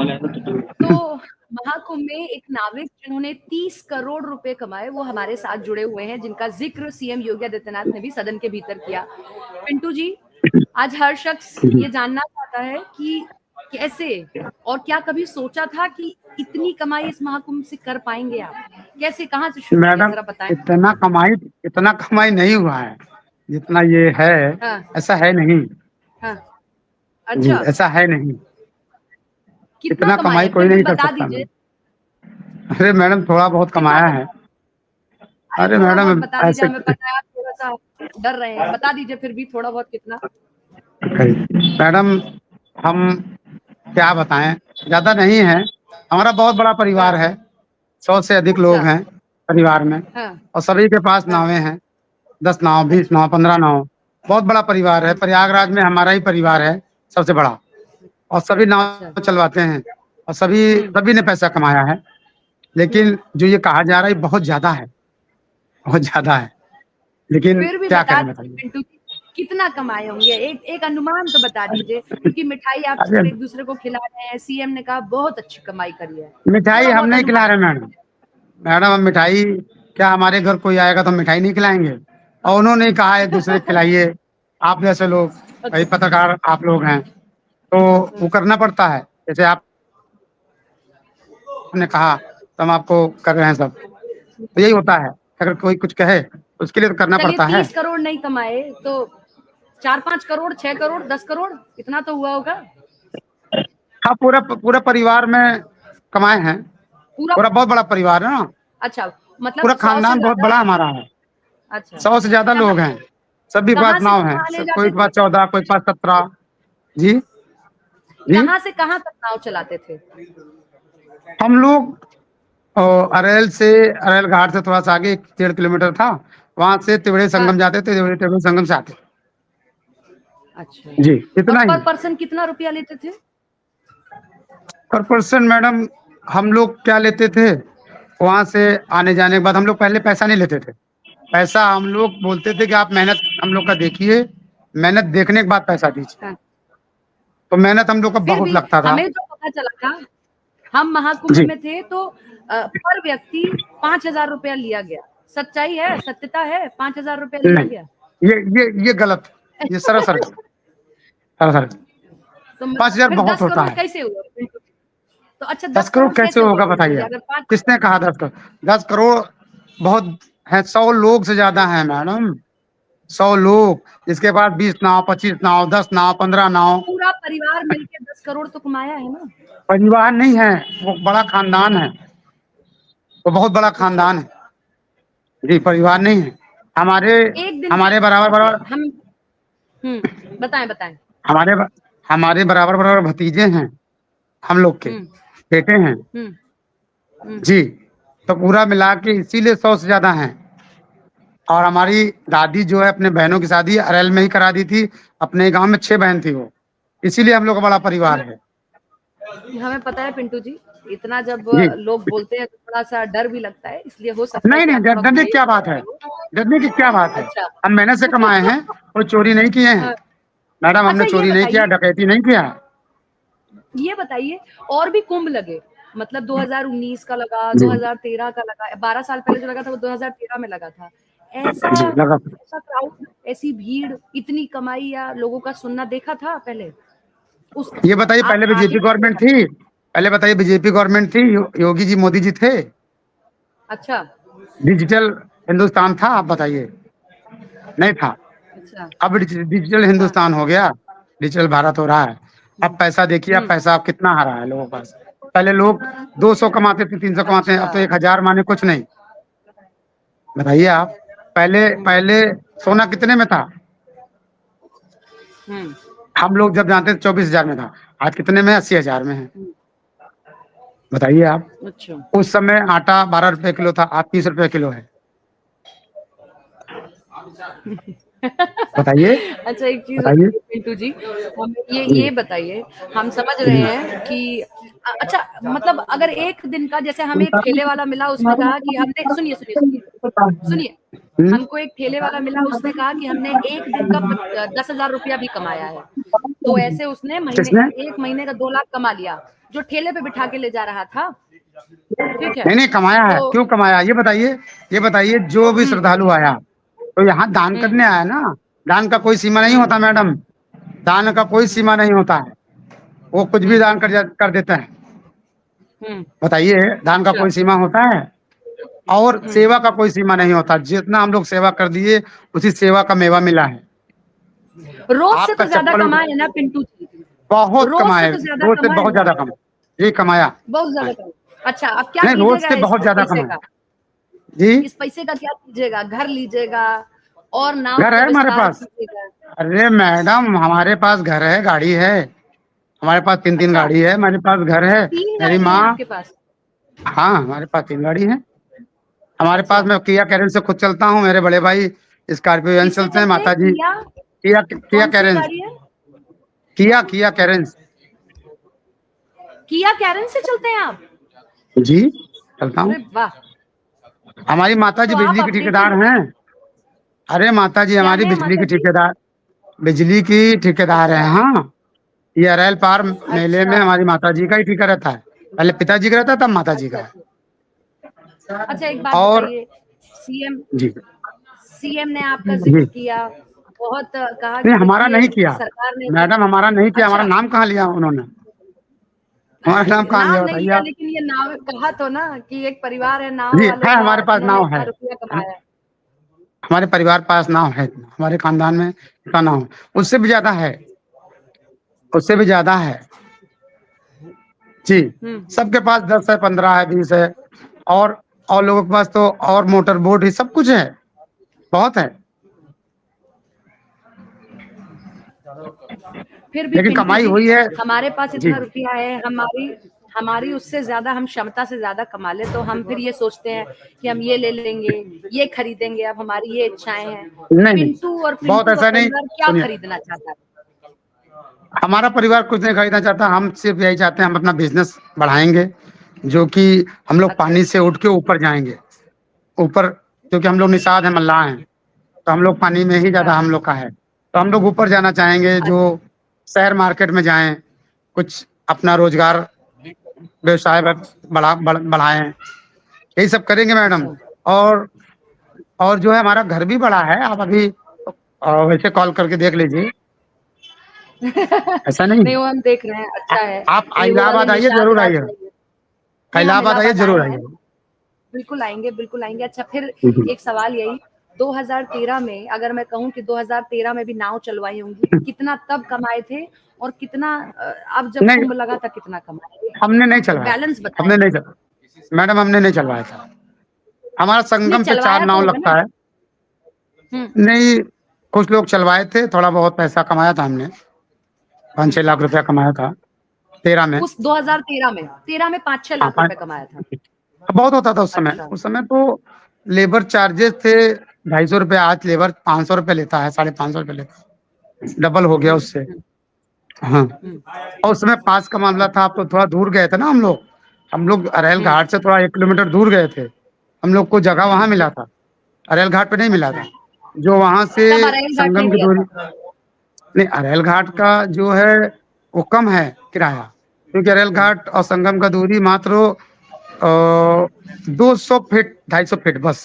तो महाकुंभ में एक नाविक जिन्होंने 30 करोड़ रुपए कमाए, वो हमारे साथ जुड़े हुए हैं, जिनका जिक्र सीएम योगी आदित्यनाथ ने भी सदन के भीतर किया। पिंटू जी, आज हर शख्स ये जानना चाहता है कि कैसे और क्या कभी सोचा था कि इतनी कमाई इस महाकुंभ से कर पाएंगे आप? कैसे, कहाँ से शुरू किया, मैडम, जरा बताएं। इतना कमाई नहीं हुआ है जितना ये है। हाँ, ऐसा है नहीं हाँ, जी, अच्छा, ऐसा है नहीं। कितना इतना कमाए कमाई हैं कोई फिर भी नहीं कर बता सकता दीजिए। मैडम। अरे मैडम, थोड़ा बहुत कितना कमाया है। कमाए? अरे अरे थोड़ा बहुत मैडम, बता दीजिए, ऐसे हमें पता है आप थोड़ा सा डर रहे हैं, बता दीजिए फिर भी थोड़ा बहुत कितना। मैडम, हम क्या बताएं, ज्यादा नहीं है। हमारा बहुत बड़ा परिवार हाँ, है, 100 से अधिक लोग अच्छा, हैं परिवार में। हाँ, और सभी के पास हाँ, नावें हैं, 10 नाव, 20 अच्छा, नाव, 15 नाव। बहुत बड़ा परिवार है। प्रयागराज में हमारा ही परिवार है सबसे बड़ा, और सभी अच्छा, नाव चलवाते हैं, और सभी हुँ, सभी ने पैसा कमाया है। हुँ। लेकिन जो ये कहा जा रहा है, बहुत ज्यादा है, बहुत ज्यादा है। लेकिन फिर भी क्या बता करें, दीजिए बताइए। पिंटू जी, कितना कमाए होंगे? एक एक अनुमान तो बता दीजिए, क्योंकि मिठाई आप अरे, सब एक-दूसरे को खिला रहे हैं, सीएम ने कहा बहुत अच्छी कमाई करी है। मिठाई थोड़ा हम बहुत नहीं अनुमान खिला रहे बता मैडम। दीजिए। मैडम, हम मिठाई, क्या हमारे घर कोई आएगा तो हम मिठाई नहीं खिलाएंगे? और उन्होंने ही कहा एक दूसरे को खिलाइए। आप जैसे लोग, भाई अच्छा, पत्रकार आप लोग हैं, तो वो हाँ, करना पड़ता है। जैसे आपने कहा तो हम आपको कर रहे हैं सब। तो यही होता है, अगर कोई कुछ कहे तो उसके लिए तो करना चलिए पड़ता है। 30 करोड़ नहीं कमाए तो 4-5 करोड़, 6 करोड़, 10 करोड़ इतना तो हुआ होगा? हाँ, पूरा पूरा परिवार में कमाए हैं। पूरा, पूरा बहुत बड़ा परिवार है ना। अच्छा, मतलब पूरा 100 से खानदान बहुत ज़्यादा। बड़ा हमारा है। अच्छा, 100 से ज्यादा कहाँ लोग हैं। सभी के कहाँ पास से नाव है, कहाँ ले कोई जाते के पास थे? 14, कोई के पास 17। जी, जी। कहाँ से कहाँ तक नाव चलाते थे? हम लोग अरेल घाट से थोड़ा सा आगे 1.5 किलोमीटर था। वहां से त्रिवेणी हाँ, संगम जाते थे, त्रिवेणी संगम से आते। अच्छा। जी, और इतना ही। पर पर्सन कितना रुपया लेते थे? पर पर्सन मैडम, हम लोग क्या लेते थे, वहां से आने जाने के बाद हम लोग पहले पैसा नहीं लेते थे। पैसा हम लोग बोलते थे कि आप मेहनत हम लोग का देखिए, मेहनत देखने के बाद पैसा दीजिए। हाँ, तो मेहनत हम लोग का फिर बहुत भी लगता था। हमें जो पता चला था, हम महाकुंभ जी, में थे तो पर व्यक्ति 5,000 रुपया लिया गया। सच्चाई है, सत्यता है, 5,000 रुपया लिया नहीं, गया? ये गलत है। ये सरासर गलत, सरासर। तो 5,000 फिर बहुत 10 होता करोड़ है। कैसे हुआ? तो अच्छा, 10 10 करोड़ करोड़ कैसे कैसे हुआ होगा पिंटू बताइए जी, आप? अगर 5? किसने कहा 10 करोड़? 10 करोड़ बहुत है, 100 लोग से ज्यादा है मैडम। 100 लोग, जिसके पास 20 नाव, 25 नाव, 10 नाव, 15 नाव। पूरा परिवार मिलके 10 करोड़ तो कमाया है ना? परिवार नहीं है, वो बड़ा खानदान है। वो बहुत बड़ा अच्छा, खानदान है। जी, परिवार नहीं है। हमारे एक दिन के हमारे बराबर जैसे बराबर हम, बताएँ, बताएँ। हमारे हमारे बराबर बराबर भतीजे हैं हम लोग के, हुँ, बेटे हैं। हुँ, हुँ। जी, तो पूरा मिला के इसीलिए 100 से ज्यादा हैं। और हमारी दादी जो है, अपने बहनों की शादी अरेल में ही करा दी थी। अपने गांव में 6 बहन थी वो। इसीलिए हम लोग का बड़ा परिवार हमें है। हमें पता है पिंटू जी, इतना जब जी, लोग बोलते हैं तो थोड़ा-सा डर भी लगता है, इसलिए हो सकता है नहीं कि नहीं, आप थोड़ा डरने की गुरेज क्या कर बात है? रहे हो। डरने की क्या बात है? अच्छा। हम मेहनत से कमाए हैं, कोई चोरी नहीं किए हैं। हाँ, मैडम, अच्छा हमने ये चोरी नहीं किया, बताइए, डकैती नहीं किया। ये बताइए, और भी कुंभ लगे, मतलब 2019 का लगा, जी, 2013 का लगा, 12 साल पहले जो लगा था वो 2013 में लगा था। ऐसा जी लगा। ऐसा क्राउड, ऐसी भीड़, इतनी कमाई या लोगों का सुनना देखा था पहले? उस ये बताइए, आप पहले आके बीजेपी नहीं गवर्नमेंट देखा था? थी? पहले बताइए, बीजेपी गवर्नमेंट थी, योगी जी, मोदी जी थे? अच्छा, डिजिटल हिंदुस्तान था? आप बताइए। नहीं था। अच्छा, अब डिजिटल हाँ, हिंदुस्तान हो गया, डिजिटल भारत हो रहा है। अब हुँ, पैसा देखिए, अब हुँ, पैसा अब कितना आ रहा है लोगों के पास। पहले लोग 200 कमाते थे, 300 कमाते हैं, अब अच्छा, तो 1,000 माने कुछ नहीं। बताइए आप। पहले पहले सोना कितने में था? हुँ, हम लोग जब जानते थे 24,000 में था। आज कितने में है? 80,000 में है। हुँ, बताइए आप। अच्छा। उस समय आटा 12 रुपए किलो था, आज 30 रुपए किलो है। बताइए, अच्छा, एक चीज़ बताइए। बताइए पिंटू जी, हमें जी, ये बताइए, हम समझ रहे जी। हैं कि अच्छा, मतलब अगर एक दिन का, जैसे हमें एक ठेले वाला मिला, उसने कहा कि हमने, सुनिए, सुनिए, सुनिए, सुनिए, हुँ, हमको एक ठेले वाला मिला, उसने कहा कि हमने एक दिन का 10,000 रुपया भी कमाया है। तो ऐसे उसने महीने, किसने? 1 महीने का 2 लाख कमा लिया। जो ठेले पे बिठा के ले जा रहा था, ठीक है। नहीं नहीं, कमाया है, तो क्यों कमाया ये बताइए, जो भी श्रद्धालु आया तो यहाँ दान करने आया ना। दान का कोई सीमा नहीं होता मैडम, दान का कोई सीमा नहीं होता है, वो कुछ भी दान कर देते हैं। बताइए, दान का अच्छा। कोई सीमा होता है? और सेवा का कोई सीमा नहीं होता, जितना हम लोग सेवा कर दिए उसी सेवा का मेवा मिला है। रोज से आपका तो ज्यादा चप्पल कमाए ना पिंटू जी, बहुत रोज से कमाए, तो ज्यादा रोज से कमाए बहुत ना, ज्यादा कमाया, ये कमाया। बहुत ज्यादा कमाए। अच्छा, अब क्या नहीं, रोज कीजिएगा से इस बहुत ज्यादा पैसे कमाया का? जी। इस पैसे का क्या कीजिएगा? घर लीजिएगा और नाव घर का है हमारे विस्तार पास। कीजिएगा? अरे मैडम, हमारे पास घर है, गाड़ी है, हमारे पास तीन तीन अच्छा, गाड़ी है, हमारे पास घर है। 3 मेरी गाड़ी है माँ, आपके पास? हाँ हमारे पास तीन गाड़ी है। हमारे पास, अच्छा, मैं किया कैरेन से खुद चलता हूँ, मेरे बड़े भाई स्कॉर्पियो वैन किससे चलते हैं, चलते हैं? माता जी किया? किया किया कौन सी कैरेन, गाड़ी है? किया कैरेन। किया कैरन से चलते हैं आप? जी, चलता हूँ। अरे वाह! हमारी माता जी तो आप बिजली की ठेकेदार अपडेटेड हैं। अरे माता जी क्या हमारी है बिजली माता की जी? ठेकेदार, बिजली की ठेकेदार है। अच्छा, हाँ, ये अरैल पार मेले में अच्छा, हमारी माता जी का ही ठेका रहता है। पहले पिताजी का रहता, तब माता जी का अच्छा, है। अच्छा। अच्छा, एक बात और बताइए, सीएम जी सीएम ने आपका जी, ज़िक्र किया, बहुत कहा नहीं कि हमारा देखिए नहीं किया सरकार ने तो मैडम, हमारा नहीं किया। हमारा अच्छा, नाम कहाँ लिया उन्होंने? हमारा नाम कहाँ लिया नाम नहीं लिया बताइए आप? लेकिन ये नाव कहा तो ना कि एक परिवार है नाव जी वाले है, का, हमारे पास इन्होंने नाव इतना है। रुपया कमाया। हमारे परिवार पास नाव है, हमारे खानदान में इतना नाव है। उससे भी ज्यादा है, उससे भी ज्यादा है जी। हुँ, सबके पास 10 है, 15 है, 20 है। और और लोगों के पास तो और मोटर बोट ही सब कुछ है, बहुत है। फिर भी लेकिन पिंटू कमाई जी, हुई है हमारे पास जी। इतना रुपया है, हमारी हमारी उससे ज़्यादा हम क्षमता से ज़्यादा कमा लें, तो हम फिर ये सोचते हैं कि हम ये ले लेंगे, ये खरीदेंगे, अब हमारी ये इच्छाएँ हैं। नहीं नहीं, पिंटू और बहुत पिंटू का ऐसा नहीं, परिवार क्या सुनिए, खरीदना चाहता है? हमारा परिवार कुछ नहीं खरीदना चाहता, हम सिर्फ यही चाहते हैं, हम अपना बिजनेस बढ़ाएंगे, जो कि हम लोग अच्छा, पानी से उठ के ऊपर जाएंगे, ऊपर, क्योंकि हम लोग निषाद हैं, मल्लाह हैं, तो हम लोग पानी में ही ज्यादा अच्छा, हम लोग का है। तो हम लोग ऊपर जाना चाहेंगे, जो अच्छा, शहर मार्केट में जाएं, कुछ अपना रोजगार व्यवसाय बढ़ाएं, यही सब करेंगे मैडम। अच्छा। और और जो है, हमारा घर भी बड़ा है, आप अभी वैसे कॉल करके देख लीजिए, ऐसा नहीं। नहीं वो हम देख रहे हैं, आ, अच्छा है। आप ये वो वाली इलाहाबाद आइए, निषाद जरूर राज आइए, नहीं है। नहीं हम इलाहाबाद आइए, इलाहाबाद आए जरूर हैं, आइए। बिल्कुल आएँगे, बिल्कुल आएँगे। अच्छा फिर हम्म। एक सवाल यही, 2013 में अगर मैं कहूँ कि 2013 में भी नाव चलवाई होंगी, कितना तब कमाए थे और कितना अब जब नहीं, कुंभ लगा था कितना कमाए? हमने नहीं एक चलवाया, बैलेंस बताएँ। हमने नहीं चलवाया मैडम, हमने नहीं चलवाया था। हमारा नहीं संगम पे 4 चलवाया तो नाव होगा लगता ना? है। हुँ, नहीं, कुछ लोग चलवाए थे, थोड़ा बहुत पैसा कमाया था हमने, 5-6 हुँ। लाख रुपया कमाया था 13 में। उस 2013 में, 13 में 5-6 हाँ, लाख रुपए कमाया था। बहुत होता था उस समय। अच्छा, उस समय तो लेबर चार्जेस थे 250 रुपये, आज लेबर 500 रुपये लेता है, 550 रुपये लेता है, डबल हो गया हुँ, उससे। हुँ, हाँ, हुँ, और उस समय पास का मामला था, अब तो थोड़ा दूर गए थे ना हम लोग अरेल हुँ। घाट से थोड़ा 1 किलोमीटर दूर गए थे। हम लोग को जगह वहां मिला था, अरेल घाट पे नहीं मिला अच्छा, था। जो वहां से तब अरेल घाट नहीं संगम की लिया दूरी, था। नहीं अरेल घाट का जो है वो कम है किराया, क्योंकि अरेल घाट और संगम का दूरी मात्र 200 फीट, 250 फीट बस।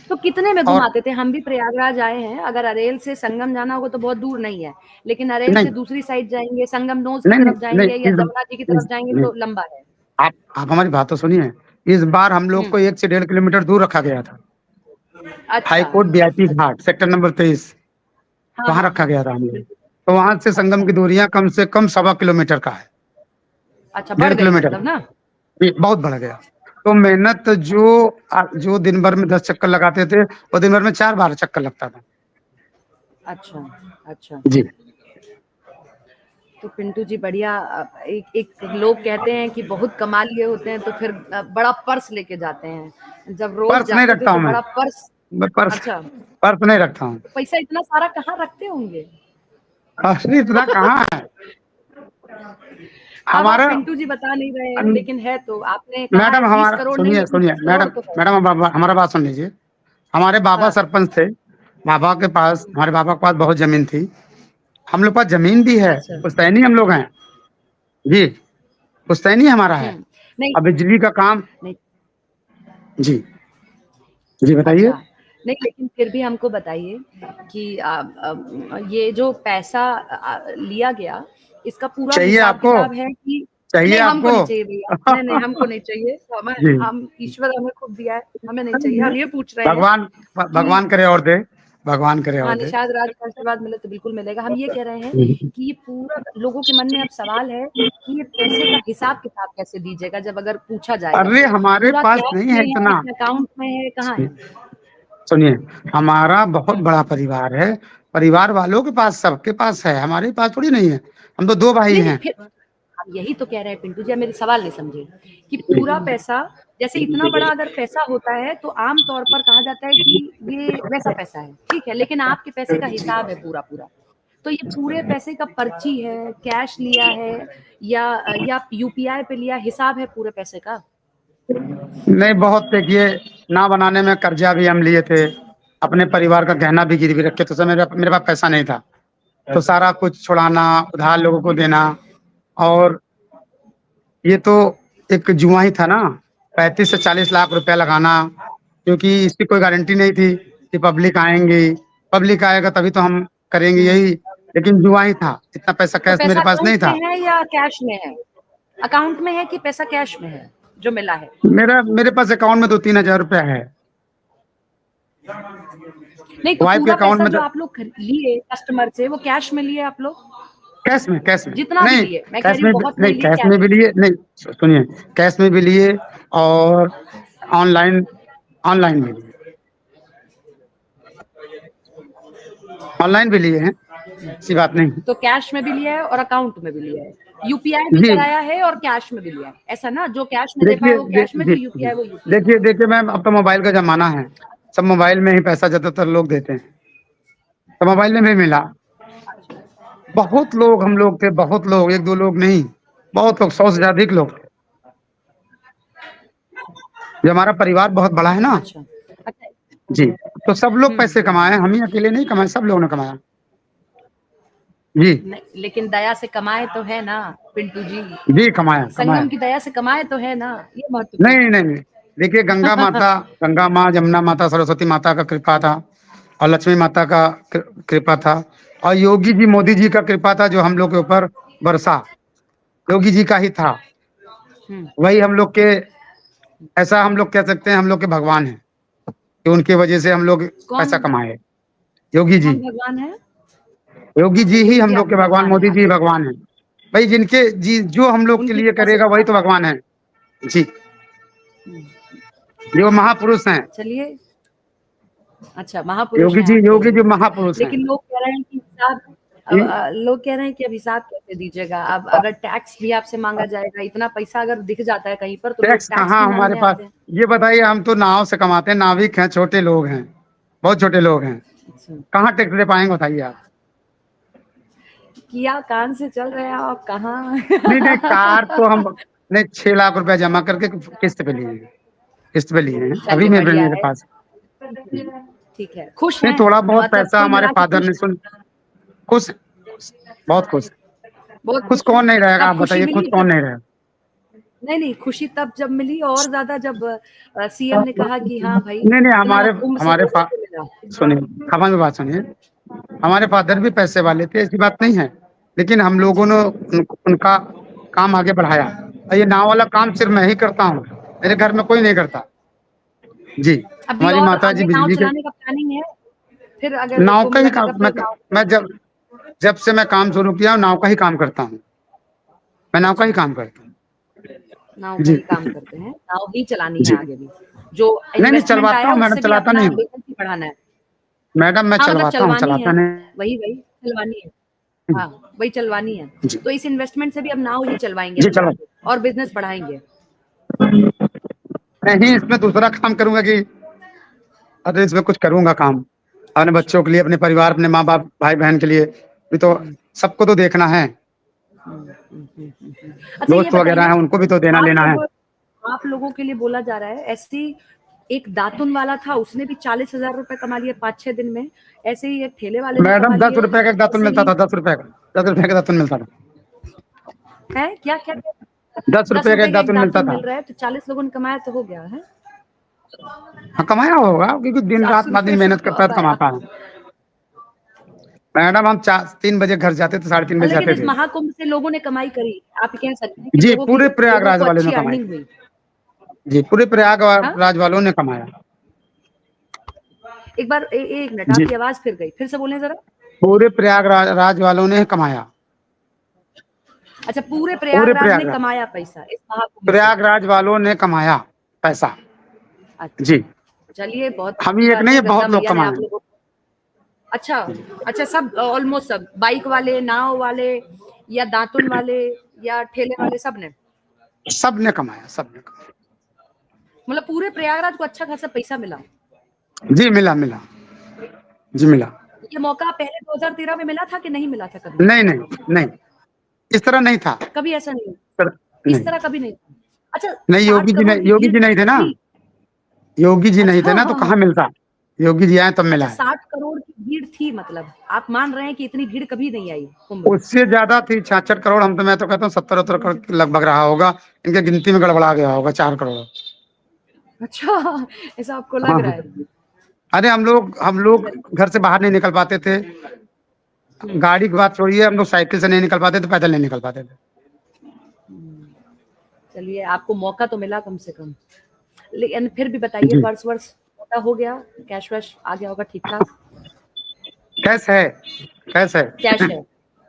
तो कितने में और घुमाते थे? हम भी प्रयागराज आए हैं, अगर अरेल से संगम जाना होगा तो बहुत दूर नहीं है, लेकिन अरेल नहीं से दूसरी साइड जाएँगे, संगम नोज की नहीं नहीं तरफ नहीं, जाएँगे या जमुना जी की तरफ जाएँगे नहीं, तो लंबा है। आप हमारी बात तो सुनिए। इस बार हम लोग हुँ, को 1 से 1.5 किलोमीटर दूर रखा गया था, हाई अच्छा, कोर्ट वीआईपी घाट सेक्टर नंबर 23, हाँ, वहां हाँ, रखा हाँ, गया था हम लोग। बिल्कुल, तो वहां से संगम अच्छा, की दूरियां कम से कम 1.25 किलोमीटर का है, अच्छा बढ़ डेढ़ गई किलोमीटर मतलब ना? ये बहुत बढ़ गया। तो मेहनत जो दिन भर में 10 चक्कर लगाते थे, वो दिन भर में 4 बार चक्कर लगता था अच्छा, अच्छा। जी। तो पिंटू जी बढ़िया एक एक लोग कहते हैं कि बहुत कमा लिए होते हैं तो फिर बड़ा पर्स लेके जाते हैं। जब रोज़ पर्स नहीं जाते थे रखता तो हूँ बड़ा पर्स मैं पर्स अच्छा, पर्स नहीं रखता हूँ। तो पैसा इतना सारा कहाँ रखते होंगे? असली इतना कहाँ है अब आप हमारा। पिंटू जी बता नहीं रहे हैं, लेकिन है तो आपने कहा है मैडम 30 हमारा करोड़ नहीं सुनिए लेकिन सुनिए 30 करोड़ मैडम, तो है। हमारा बात सुन लीजिए। हमारे बाबा हाँ, सरपंच थे, बाबा के पास, हमारे बाबा के पास बहुत जमीन थी। हम लोग के पास जमीन भी है, अच्छा, पुश्तैनी हम लोग हैं जी। कुछ तय नहीं हमारा है। नहीं अब बिजली का काम नहीं जी, जी बताइए। अच्छा, नहीं लेकिन फिर भी हमको बताइए कि ये जो पैसा लिया गया, इसका पूरा चाहिए आपको? हिसाब-किताब है कि चाहिए नहीं हमको आपको? नहीं चाहिए भैया, नहीं, हमको नहीं चाहिए। जी। हम ईश्वर हमें खुद दिया है, हमें नहीं चाहिए। हम ये पूछ रहे हैं भगवान कि भगवान करे और दे, भगवान करे हाँ, और दे। निषाद राज का आशीर्वाद मिले तो बिल्कुल मिलेगा। हम ये कह रहे हैं जी। कि ये पूरा लोगों के मन में अब सवाल है कि ये पैसे का हिसाब-किताब कैसे दीजिएगा जब अगर पूछा जाएगा अरे तो? हमारे पूरा पास कैश नहीं में है है, इतना। अकाउंट में है, कहाँ है? सुनिए, हमारा बहुत बड़ा परिवार है, परिवार वालों के पास सबके पास है, हमारे पास थोड़ी नहीं है। हम तो 2 भाई नहीं, नहीं, हैं। फिर हम यही तो कह रहे हैं पिंटू जी, आप मेरे सवाल नहीं समझे कि पूरा पैसा जैसे इतना बड़ा अगर पैसा होता है तो आम तौर पर कहा जाता है कि ये वैसा पैसा है, ठीक है, लेकिन आपके पैसे का हिसाब है पूरा-पूरा। तो ये पूरे पैसे का पर्ची है, कैश लिया है या यूपीआई पे लिया, हिसाब है पूरे पैसे का? नहीं, बहुत देखिए, नाव बनाने में कर्जा भी हम लिए थे, अपने परिवार का गहना भी गिरवी रख के, तो सर मेरे पास पैसा नहीं था। तो सारा कुछ छुड़ाना, उधार लोगों को देना, और ये तो एक जुआ ही था ना, 35 से 40 लाख रुपया लगाना, क्योंकि इसकी कोई गारंटी नहीं थी कि पब्लिक आएँगी, पब्लिक आएगा तभी तो हम करेंगे हुँ। यही, लेकिन जुआ ही था, इतना पैसा तो कैश मेरे पैसा पास अकाउंट नहीं में था। है या कैश में है? अकाउंट में है कि पैसा कैश में है, जो मिला है? मेरे पास अकाउंट में 2-3 हज़ार रुपया है। नहीं, तो वाइफ के पूरा अकाउंट पैसा में जो तो आप लोग लिए कस्टमर से, वो कैश में लिए आप लोग? कैश में जितना भी नहीं, लिए, मैं कह रही हूँ बहुत नहीं लिए, कैश कैश में भी लिए नहीं, सुनिए, कैश में भी लिए और ऑनलाइन ऑनलाइन भी लिए, ऑनलाइन भी लिए हैं, ऐसी बात नहीं है। तो कैश में भी लिया है और अकाउंट में भी लिया है। यूपीआई भी जी, कराया है और कैश में भी लिया है। ऐसा ना, जो कैश में दे पाए देखिए वो दे कैश में, जो जी, जी। यूपीआई वो यूपीआई में। देखिए मैम, अब तो मोबाइल का ज़माना है, सब मोबाइल में ही पैसा ज़्यादातर लोग देते हैं, तो मोबाइल में भी मिला। बहुत लोग हम लोग थे, बहुत लोग, 1-2 लोग नहीं, बहुत लोग, 100 से अधिक लोग थे। जो हमारा परिवार बहुत बड़ा है ना, अच्छा, अच्छा। जी, तो सब लोग पैसे कमाए, हुँ। हम ही अकेले नहीं कमाए, सब लोगों ने कमाया। जी, नहीं, लेकिन दया से कमाए तो है ना पिंटू जी। जी कमाया, संगम कमाया। की दया से कमाए तो है ना, ये नहीं, महत्वपूर्ण है। नहीं, नहीं। देखिए गंगा माँ, जमुना माता, सरस्वती माता का कृपा था और लक्ष्मी माता का कृपा था और योगी जी, मोदी जी का कृपा था जो हम लोग के ऊपर बरसा, योगी जी का ही था। हुँ। वही हम लोग के, ऐसा हम लोग कह सकते हैं, हम लोग के भगवान हैं, कि उनकी वजह से हम लोग कौन पैसा कमाए। योगी जी, कौन भगवान है? योगी अच्छा, जी ही योगी जी हम लोग के आपके भगवान, भगवान हैं। मोदी जी अच्छा, भगवान हैं। भाई जिनके जी जो हम लोग के उनकी लिए कृपा से करेगा वही तो हुआ है। भगवान है। जी, हुँ, जो महापुरुष हैं, चलिए अच्छा महापुरुष हैं आपके योगी जी वो। महापुरुष हैं। लेकिन लोग कह रहे हैं कि हिसाब अब जी, लोग कह रहे हैं कि अब हिसाब कैसे दीजिएगा? अब अगर टैक्स भी आपसे माँगा जाएगा, इतना पैसा अगर दिख जाता है कहीं पर तो लोग टैक्स टैक्स कहाँ भी हमारे माँगने पास, आते हैं। ये बताइए, हम तो नाव से कमाते हैं, नाविक हैं, छोटे लोग हैं, बहुत छोटे लोग हैं, अच्छा, कहाँ टैक्स दे पाएँगे बताइए आप? किया कान से चल रहे हैं आप कहाँ? नहीं, नहीं, कार तो हम नहीं, 6 लाख रुपया जमा करके किस्त पे लिए हैं, किस्त पे लिए हैं, अभी चलिए मेरे बढ़िया मेरे है, पास। ठीक है। खुश नहीं, हैं थोड़ा बहुत मतलब पैसा कुल हमारे मिला के फादर खुश ने हैं? खुश, बहुत खुश। बहुत खुश खुश हैं? कौन नहीं रहेगा, कब आप खुशी बताइए, खुश मिली कौन जब नहीं रहेगा? नहीं, नहीं, खुशी तब जब मिली और ज़्यादा जब सीएम ने कहा कि हाँ भाई, नहीं, नहीं, इतना कुंभ से हमारे लोगों को मिला। सुनिए, हमारी बात सुनिए, हमारे फादर भी पैसे वाले थे, ऐसी बात नहीं है, लेकिन हम लोगों अच्छा, ने उनका काम आगे बढ़ाया और ये नाव वाला काम सिर्फ मैं ही करता हूँ, मेरे घर में कोई नहीं करता। जी, अभी हमारी और माताजी आगे नाव बिजली के चलाने का प्लानिंग है? फिर अगर नाव कुंभ का ही लगेगा काम फिर नाव मैं जब से मैं काम शुरू किया हूँ, नाव का ही काम करता हूँ, मैं नाव का ही अच्छा, काम करता हूँ। नाव का जी, ही काम करते हैं, नाव ही चलानी है जी। आगे भी। जो नहीं, नहीं, इन्वेस्टमेंट चलवाता आया हूँ मैडम, उससे भी चलाता अपना नहीं हूँ। बिज़नेस ही बढ़ाना है। मैडम मैं हाँ, मतलब चलवाता हूँ, चलवानी चलाता है, नहीं। वही चलवानी है। हाँ, वही चलवानी है। जी, तो इस इन्वेस्टमेंट से भी अब नाव ही चलवाएँगे जी अपनी चलो। आगे और बिज़नेस बढ़ाएँगे। नहीं, इसमें दूसरा काम करूँगा कि अरे इसमें कुछ करूँगा काम, अपने अच्छा। बच्चों के लिए, अपने परिवार, अपने माँ-बाप, भाई-बहन के लिए, भी तो हुँ, सबको तो देखना है, हुँ। अच्छा ये दोस्त वगैरह बताइए, हैं, उनको भी तो देना आप लेना है। जब आप लोगों के लिए बोला जा रहा है, ऐसे ही एक दातुन वाला था, उसने भी 40,000 रुपए कमा लिए 5-6 दिन में। ऐसे ही एक ठेले वाले ने कमा मैडम लिए, ₹10 का एक दातुन ऐसे मिलता ही था, ₹10 का, ₹10 का दातुन मिलता था। हैं? क्या? 10 रुपए का एक दातुन मिलता था। मिल रहा है तो 40 लोगों ने कमाया तो हो गया है। हाँ, कमाया होगा क्योंकि दिन रात 700 आदमी रुपए से मेहनत तो करता है अब तो आया। कमाता है। मैडम हम 3 बजे घर जाते थे, 3:30 बजे लेकिन जाते इस थे। महाकुंभ से लोगों ने कमाई करी, आप कह सकते हैं कि जी, पूरे लोगों प्रयागराज को वालों ने अच्छी कमाई। अर्निंग हुई। जी, पूरे हाँ? प्रयागराज वालों ने कमाया। एक बार 1 मिनट जी, आपकी आवाज़ फिर गई, फिर से बोलें ज़रा? पूरे प्रयागराज वालों ने कमाया। अच्छा, पूरे पूरे प्रयागराज ने प्रयागराज कमाया पैसा इस महाकुंभ से। प्रयागराज वालों ने कमाया पैसा। अच्छा, जी, चलिए बहुत हम अच्छी ही एक बात नहीं है, है, गंगा बहुत लोग मैया ने कमाए आप हैं। लोगों को अच्छा, अच्छा सब ऑलमोस्ट सब, बाइक वाले, नाव वाले या दातुन वाले या ठेले वाले सब ने? सबने कमाया, सबने कमाया। मतलब पूरे प्रयागराज को अच्छा खासा पैसा मिला। जी, मिला, मिला। जी, मिला। ये मौका पहले 2013 में मिला था कि नहीं मिला था कभी? नहीं, नहीं, नहीं, इस तरह नहीं था। कभी ऐसा नहीं, इस नहीं, तरह कभी नहीं था। अच्छा, नहीं 60 करोड़ की योगी भीड़ जी नहीं थे ना। थी? योगी जी नहीं अच्छा, थे ना, तो हाँ, कहाँ हाँ। मिलता। योगी जी आए तब मिला अच्छा, है। 60 करोड़ की भीड़ थी मतलब, आप मान रहे हैं कि इतनी भीड़ कभी नहीं आई कुंभ में? उससे ज्यादा थी, 66 करोड़। मैं तो कहता हूँ 70-70 करोड़ के लगभग रहा होगा। इनके गिनती में गड़बड़ा गया होगा, 4 करोड़। अच्छा, ऐसा आपको हाँ, लग रहा हाँ। है? अरे हम लोग घर से बाहर नहीं निकल पाते थे। हुँ। गाड़ी की बात छोड़िए, हम लोग साइकिल से नहीं निकल पाते थे, पैदल नहीं निकल पाते थे। हुँ। चलिए आपको मौका तो मिला कम से कम। लेकिन फिर भी बताइए जी, पर्स-वर्स मोटा हो गया? कैश-वैश आ गया होगा ठीक-ठाक? कैश है, कैश है। कैश है,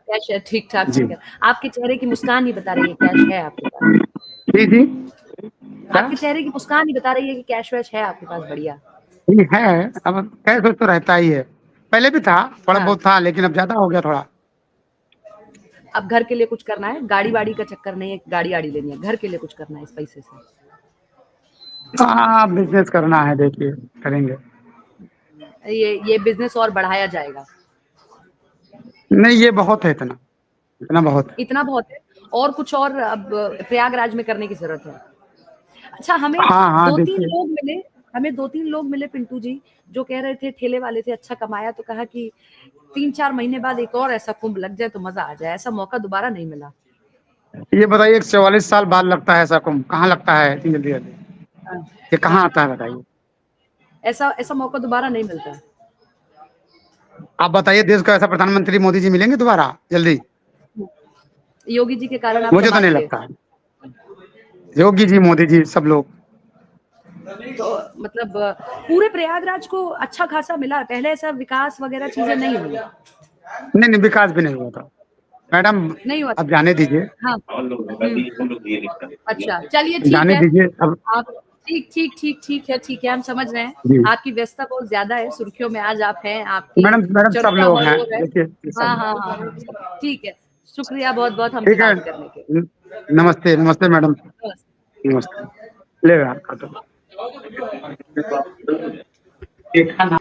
कैश है, ठीक-ठाक, जी, ठीक है। आपके चेहरे की मुस्कान ही बता रही है कैश है आपके पास। जी, जी, क्या? आपके चेहरे की मुस्कान ही बता रही है कि कैश-वैश है आपके पास बढ़िया। जी है। अब कैश वैश तो रहता ही है। पहले भी था, थोड़ा हाँ, बहुत था, लेकिन अब ज्यादा हो गया थोड़ा। अब घर के लिए कुछ करना है, गाड़ी-वाड़ी का चक्कर नहीं है, गाड़ी-वाड़ी लेनी है, घर के लिए कुछ करना है इस पैसे से। हाँ, बिजनेस करना है, देखिए करेंगे। ये बिज़नेस और बढ़ाया जाएगा। नहीं, ये बहुत है, इतना इतना बहुत है। इतना बहुत है और कुछ और अब प्रयागराज में करने की ज़रूरत है। अच्छा हाँ, हाँ, देखिए। हमें 2-3 लोग मिले पिंटू जी, जो कह रहे थे ठेले वाले थे अच्छा कमाया तो कहा कि 3-4 महीने बाद एक और ऐसा कुंभ लग जाए तो मज़ा आ जाए, ऐसा मौका दोबारा नहीं मिला। ये बताइए, 44 साल बाद लगता है ऐसा कुंभ, कहाँ लगता है इतनी जल्दी जल्दी? हाँ, ये कहाँ हाँ, आता है बताइए? ऐसा ऐसा मौका दोबारा नहीं मिलता है। आप बताइए, देश का ऐसा प्रधानमंत्री मोदी जी मिलेंगे दोबारा जल्दी? योगी जी के कारण आप मुझे तो कमा नहीं लिए। लगता है। योगी जी, मोदी जी, सब लोग। तो मतलब पूरे प्रयागराज को अच्छा खासा मिला, पहले ऐसा विकास वगैरह चीज़ें नहीं हुई। नहीं, नहीं, विकास भी नहीं हुआ था। मैडम, नहीं हुआ अब था। जाने दीजिए, हाँ। अच्छा, चलिए ठीक जाने है। दीजिए अब। आप ठीक है, हम समझ रहे हैं। जी, आपकी व्यस्तता बहुत ज़्यादा है, सुर्खियों में आज आप हैं, आपकी मैडम, मैडम सब चर्चा लोग हर हैं, ओर है। देखिए सब हाँ, लोग। हाँ, हाँ, हाँ। ठीक है, शुक्रिया बहुत-बहुत हमसे ठीक है। बात करने के लिए। नमस्ते, नमस्ते मैडम। नमस्ते। नमस्ते। ले रहा आपका तो। देखा ना।